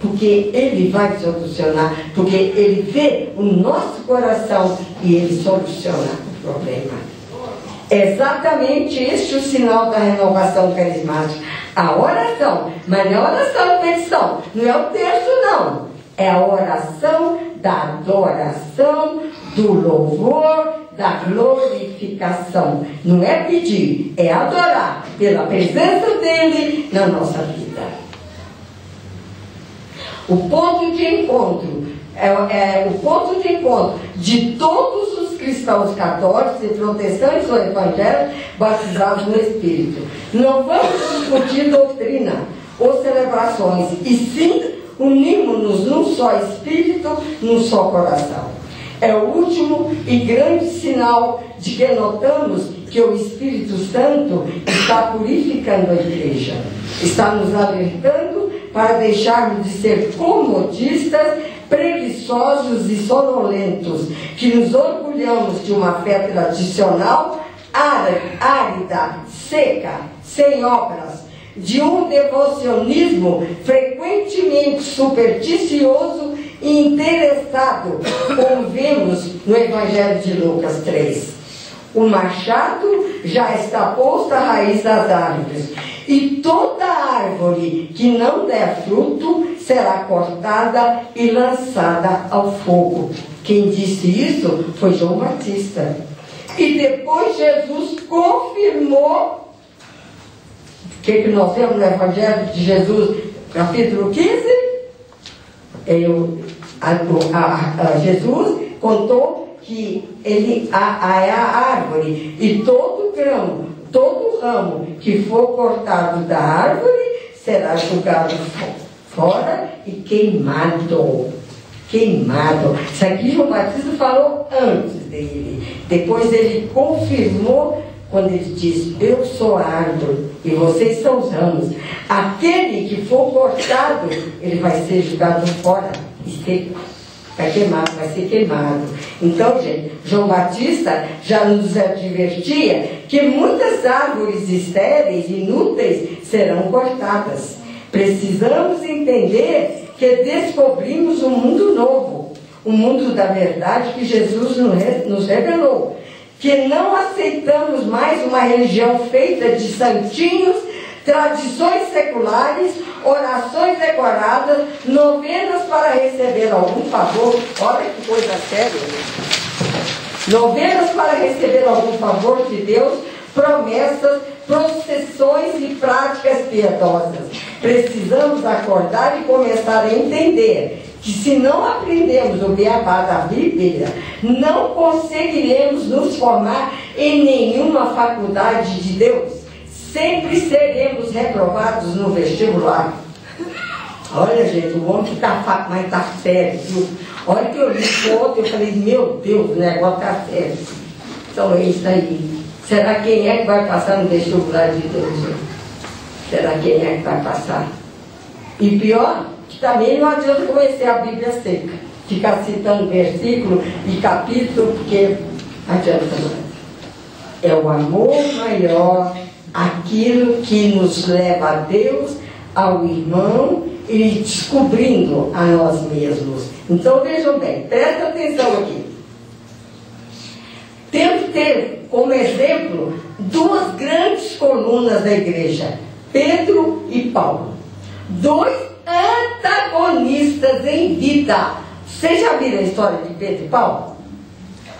porque Ele vai solucionar, porque Ele vê o nosso coração e Ele soluciona o problema. É exatamente este o sinal da renovação carismática. A oração, mas não é a oração de petição, não é o texto não. É a oração da adoração, do louvor, da glorificação. Não é pedir, é adorar pela presença dEle na nossa vida. O ponto de encontro o ponto de encontro de todos os cristãos católicos e protestantes ou evangélicos batizados no Espírito. Não vamos discutir doutrina ou celebrações, e sim unimos-nos num só Espírito, num só coração. É o último e grande sinal de que notamos que o Espírito Santo está purificando a igreja, está nos alertando para deixarmos de ser comodistas, preguiçosos e sonolentos, que nos orgulhamos de uma fé tradicional, árida, seca, sem obras, de um devocionismo frequentemente supersticioso e interessado, como vemos no Evangelho de Lucas 3. O machado já está posto à raiz das árvores, e toda árvore que não der fruto será cortada e lançada ao fogo. Quem disse isso foi João Batista. E depois Jesus confirmou. O que nós vemos no Evangelho de Jesus, capítulo 15? Jesus contou que ele é a árvore, e todo ramo que for cortado da árvore será jogado fora e queimado. Isso aqui João Batista falou antes dele. Depois ele confirmou quando ele diz: eu sou a árvore e vocês são os ramos. Aquele que for cortado, ele vai ser jogado fora e seco. Vai ser queimado. Então, gente, João Batista já nos advertia que muitas árvores estéreis, inúteis, serão cortadas. Precisamos entender que descobrimos um mundo novo, um mundo da verdade que Jesus nos revelou, que não aceitamos mais uma religião feita de santinhos, tradições seculares, orações decoradas, novenas para receber algum favor. Olha que coisa séria. Novenas para receber algum favor de Deus, promessas, processões e práticas piedosas. Precisamos acordar e começar a entender que se não aprendemos o beabá da Bíblia, não conseguiremos nos formar em nenhuma faculdade de Deus. Sempre seremos reprovados no vestibular. Olha, gente, o homem está fraco, mas está sério, viu? Olha que eu li ontem, eu falei: meu Deus, o negócio está sério. Então é isso aí. Será quem é que vai passar no vestibular de Deus? Gente? Será quem é que vai passar? E pior, que também não adianta conhecer a Bíblia seca, ficar citando versículo e capítulo, porque adianta não. É o amor maior, aquilo que nos leva a Deus, ao irmão e descobrindo a nós mesmos. Então vejam bem, presta atenção aqui. Temos que ter como exemplo duas grandes colunas da igreja, Pedro e Paulo. Dois antagonistas em vida. Vocês já viram a história de Pedro e Paulo?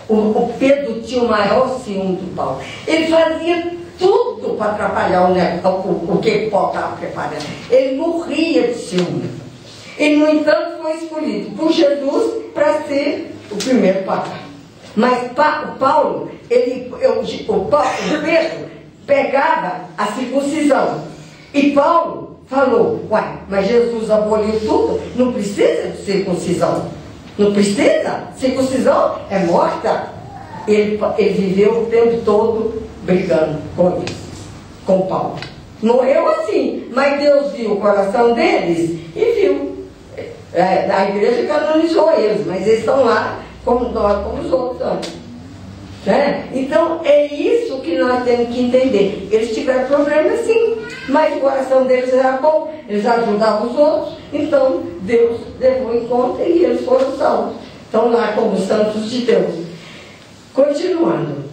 O Pedro tinha o maior ciúme do Paulo. Ele fazia tudo para atrapalhar o que Paulo estava preparando. Ele morria de ciúme. E, no entanto, foi escolhido por Jesus para ser o primeiro papa. Mas o Paulo, o Pedro pegava a circuncisão. E Paulo falou: uai, mas Jesus aboliu tudo, não precisa de circuncisão. Não precisa, circuncisão é morta. Ele viveu o tempo todo brigando com isso, com Paulo. Morreu assim, mas Deus viu o coração deles e viu. A igreja canonizou eles, mas eles estão lá como nós, como os outros. Né? Então é isso que nós temos que entender. Eles tiveram problemas sim, mas o coração deles era bom, eles ajudavam os outros, então Deus levou em conta e eles foram salvos. Estão lá como santos de Deus. Continuando,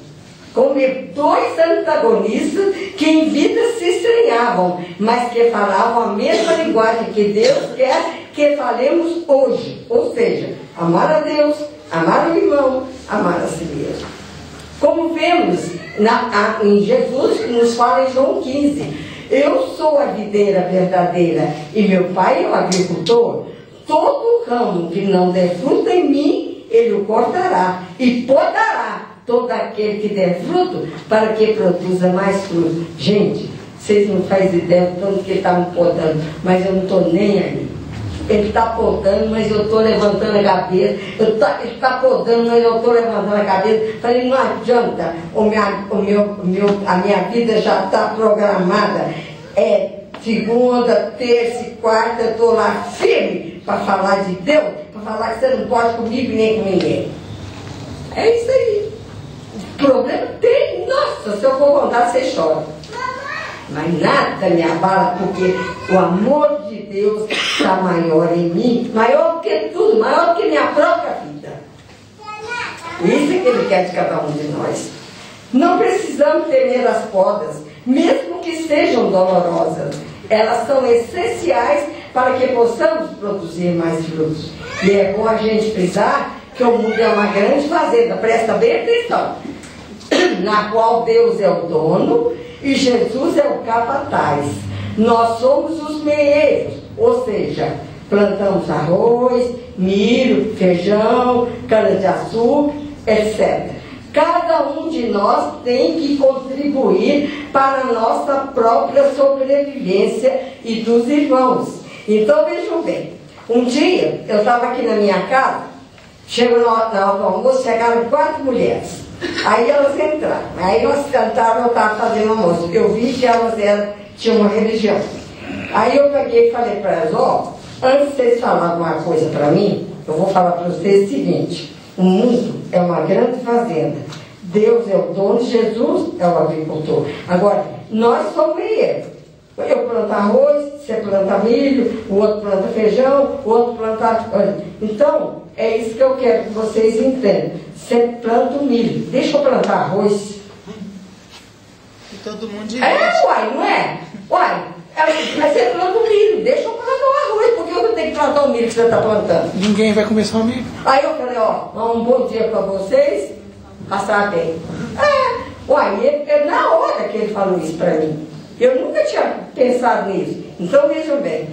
como dois antagonistas que em vida se estranhavam, mas que falavam a mesma linguagem que Deus quer que falemos hoje, ou seja, amar a Deus, amar o irmão, amar a si mesmo. Como vemos em Jesus, que nos fala em João 15, eu sou a videira verdadeira e meu pai é o agricultor. Todo ramo que não der fruto em mim, ele o cortará e podará todo aquele que der fruto, para que produza mais fruto. Gente, vocês não fazem ideia do tanto que ele está me podando, mas eu não estou nem aí. Ele está podando, mas eu estou levantando a cabeça. Ele está podando, mas eu estou levantando a cabeça. Falei, não adianta, a minha vida já está programada. Segunda, terça e quarta, eu estou lá firme para falar de Deus, para falar que você não pode comigo nem com ninguém. É isso aí. O problema tem, nossa, se eu for contar, você chora. Mas nada me abala, porque o amor de Deus está maior em mim, maior do que tudo, maior do que minha própria vida. Isso é que Ele quer de cada um de nós. Não precisamos temer as podas, mesmo que sejam dolorosas. Elas são essenciais para que possamos produzir mais frutos. E é bom a gente frisar que o mundo é uma grande fazenda, presta bem atenção, na qual Deus é o dono e Jesus é o capataz. Nós somos os meeiros, ou seja, plantamos arroz, milho, feijão, cana-de-açúcar, etc. Cada um de nós tem que contribuir para a nossa própria sobrevivência e dos irmãos. Então vejam bem, um dia eu estava aqui na minha casa, chego na hora do almoço, chegaram 4 mulheres. Aí elas entraram, aí elas cantaram, eu estava fazendo almoço. Eu vi que elas tinham uma religião. Aí eu peguei e falei para elas, antes de vocês falarem uma coisa para mim, eu vou falar para vocês o seguinte: o mundo é uma grande fazenda. Deus é o dono, Jesus é o agricultor. Agora, nós somos meeiros. Eu planto arroz, você planta milho, o outro planta feijão, o outro planta... Então, é isso que eu quero que vocês entendam. Você planta o milho, deixa eu plantar arroz. E todo mundo diz. Uai, não é? Uai, mas você planta o milho, deixa eu plantar o arroz, porque eu tenho que plantar o milho que você está plantando. Ninguém vai comer só o milho. Aí eu falei, um bom dia para vocês, passar bem. Uai, na hora que ele falou isso para mim, eu nunca tinha pensado nisso. Então vejam bem.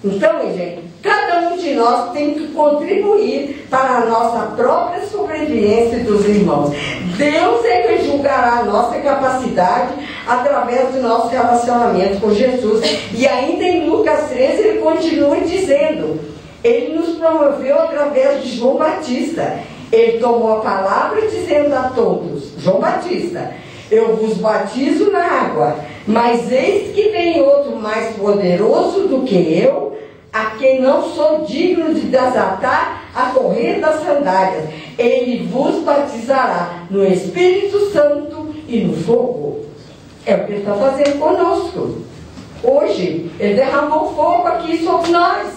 Então, gente, cada um de nós tem que contribuir para a nossa própria sobrevivência dos irmãos. Deus é que julgará a nossa capacidade através do nosso relacionamento com Jesus. E ainda em Lucas 13 ele continua dizendo, ele nos promoveu através de João Batista. Ele tomou a palavra dizendo a todos, João Batista, eu vos batizo na água, mas eis que vem outro mais poderoso do que eu, a quem não sou digno de desatar a correia das sandálias. Ele vos batizará no Espírito Santo e no fogo. É o que ele está fazendo conosco. Hoje, ele derramou fogo aqui sobre nós.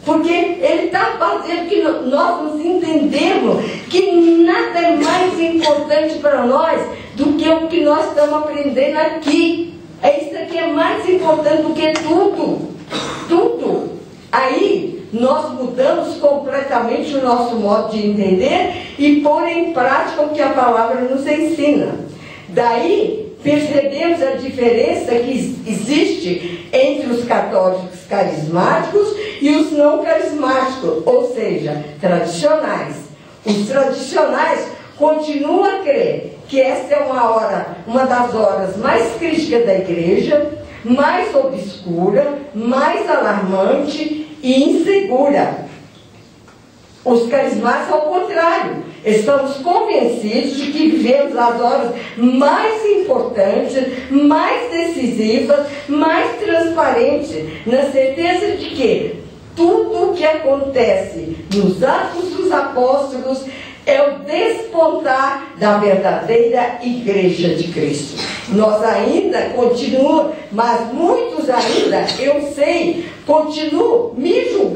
Porque ele está fazendo que nós nos entendemos que nada é mais importante para nós do que o que nós estamos aprendendo aqui. Isso aqui é mais importante do que tudo. Tudo. Aí nós mudamos completamente o nosso modo de entender e pôr em prática o que a palavra nos ensina. Daí percebemos a diferença que existe entre os católicos carismáticos e os não carismáticos, ou seja, tradicionais. Os tradicionais continuam a crer que essa é uma das horas mais críticas da igreja, mais obscura, mais alarmante e insegura. Os carismáticos, ao contrário, estamos convencidos de que vivemos as horas mais importantes, mais decisivas, mais transparentes, na certeza de que tudo o que acontece nos Atos dos Apóstolos é o despontar da verdadeira igreja de Cristo. Nós ainda continuamos, mas muitos ainda, eu sei, continuam me julgando